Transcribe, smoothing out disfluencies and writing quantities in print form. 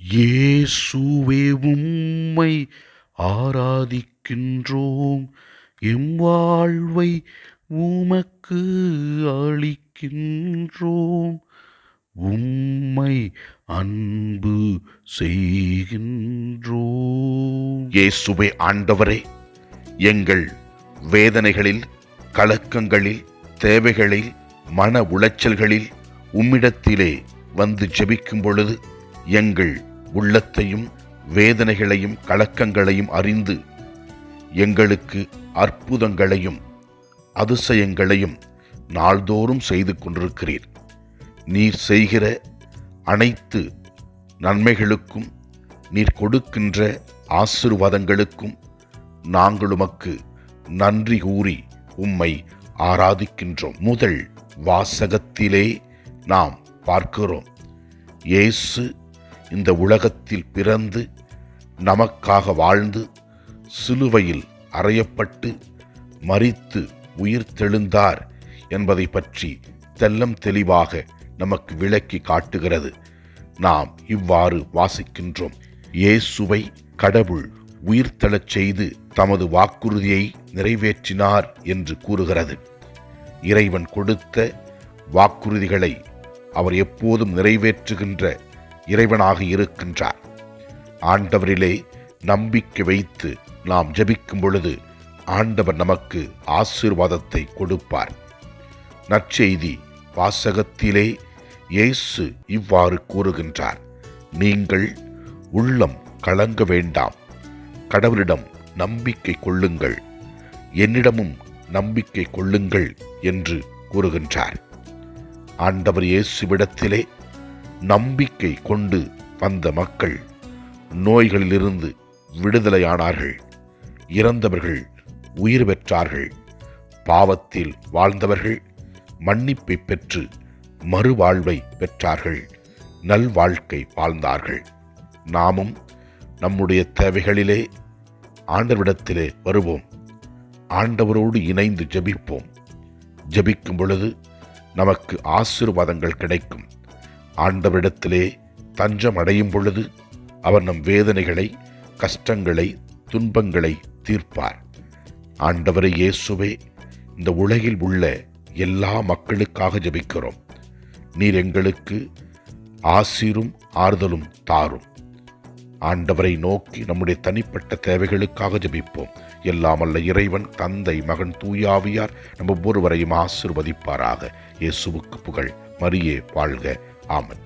இயேசுவே உம்மை ஆராதிக்கின்றோம், எம் வாழ்வை உமக்கு அளிக்கின்றோம், உம்மை அன்பு செய்கின்றோம். இயேசுவே ஆண்டவரே, எங்கள் வேதனைகளில், கலக்கங்களில், தேவைகளில், மன உளைச்சல்களில் உம்மிடத்திலே வந்து ஜெபிக்கும் பொழுது எங்கள் உள்ளத்தையும் வேதனைகளையும் கலக்கங்களையும் அறிந்து எங்களுக்கு அற்புதங்களையும் அதிசயங்களையும் நாள்தோறும் செய்து கொண்டிருக்கிறீர். நீர் செய்கிற அனைத்து நன்மைகளுக்கும், நீர் கொடுக்கின்ற ஆசீர்வாதங்களுக்கும் நாங்கள் உமக்கு நன்றி கூறி உம்மை ஆராதிக்கின்றோம். முதல் வாசகத்திலே நாம் பார்க்கிறோம், இயேசு இந்த உலகத்தில் பிறந்து நமக்காக வாழ்ந்து சிலுவையில் அறையப்பட்டு மரித்து உயிர் தெழுந்தார் என்பதை பற்றி தெல்லம் தெளிவாக நமக்கு விளக்கி காட்டுகிறது. நாம் இவ்வாறு வாசிக்கின்றோம், இயேசுவை கடவுள் உயிர்த்தெழச் செய்து தமது வாக்குறுதியை நிறைவேற்றினார் என்று கூறுகிறது. இறைவன் கொடுத்த வாக்குறுதிகளை அவர் எப்போதும் நிறைவேற்றுகின்ற இறைவனாக இருக்கின்றார். ஆண்டவரிலே நம்பிக்கை வைத்து நாம் ஜெபிக்கும் பொழுது ஆண்டவர் நமக்கு ஆசீர்வாதத்தை கொடுப்பார். நற்செய்தி வாசகத்திலே இயேசு இவ்வாறு கூறுகின்றார், நீங்கள் உள்ளம் கலங்க வேண்டாம், கடவுளிடம் நம்பிக்கை கொள்ளுங்கள், என்னிடமும் நம்பிக்கை கொள்ளுங்கள் என்று கூறுகின்றார். ஆண்டவர் இயேசுவிடத்திலே நம்பிக்கை கொண்டு வந்த மக்கள் நோய்களிலிருந்து விடுதலையானார்கள், இறந்தவர்கள் உயிர் பெற்றார்கள், பாவத்தில் வாழ்ந்தவர்கள் மன்னிப்பை பெற்று மறுவாழ்வை பெற்றார்கள், நல்வாழ்க்கை வாழ்ந்தார்கள். நாமும் நம்முடைய தேவைகளிலே ஆண்டவரிடத்திலே வருவோம், ஆண்டவரோடு இணைந்து ஜெபிப்போம். ஜெபிக்கும் பொழுது நமக்கு ஆசீர்வாதங்கள் கிடைக்கும். ஆண்டவரிடத்திலே தஞ்சம் அடையும் பொழுது அவர் நம் வேதனைகளை, கஷ்டங்களை, துன்பங்களை தீர்ப்பார். ஆண்டவரே இயேசுவே, இந்த உலகில் உள்ள எல்லா மக்களுக்காக ஜெபிக்கிறோம். நீர் எங்களுக்கு ஆசீரும் ஆறுதலும் தாரும். ஆண்டவரை நோக்கி நம்முடைய தனிப்பட்ட தேவைகளுக்காக ஜெபிப்போம். எல்லாம் அல்ல இறைவன், தந்தை, மகன், தூயாவியார் நம்ம ஒவ்வொருவரையும் ஆசீர்வதிப்பாராக. இயேசுவுக்கு புகழ். மரியே வாழ்க. ஆமென்.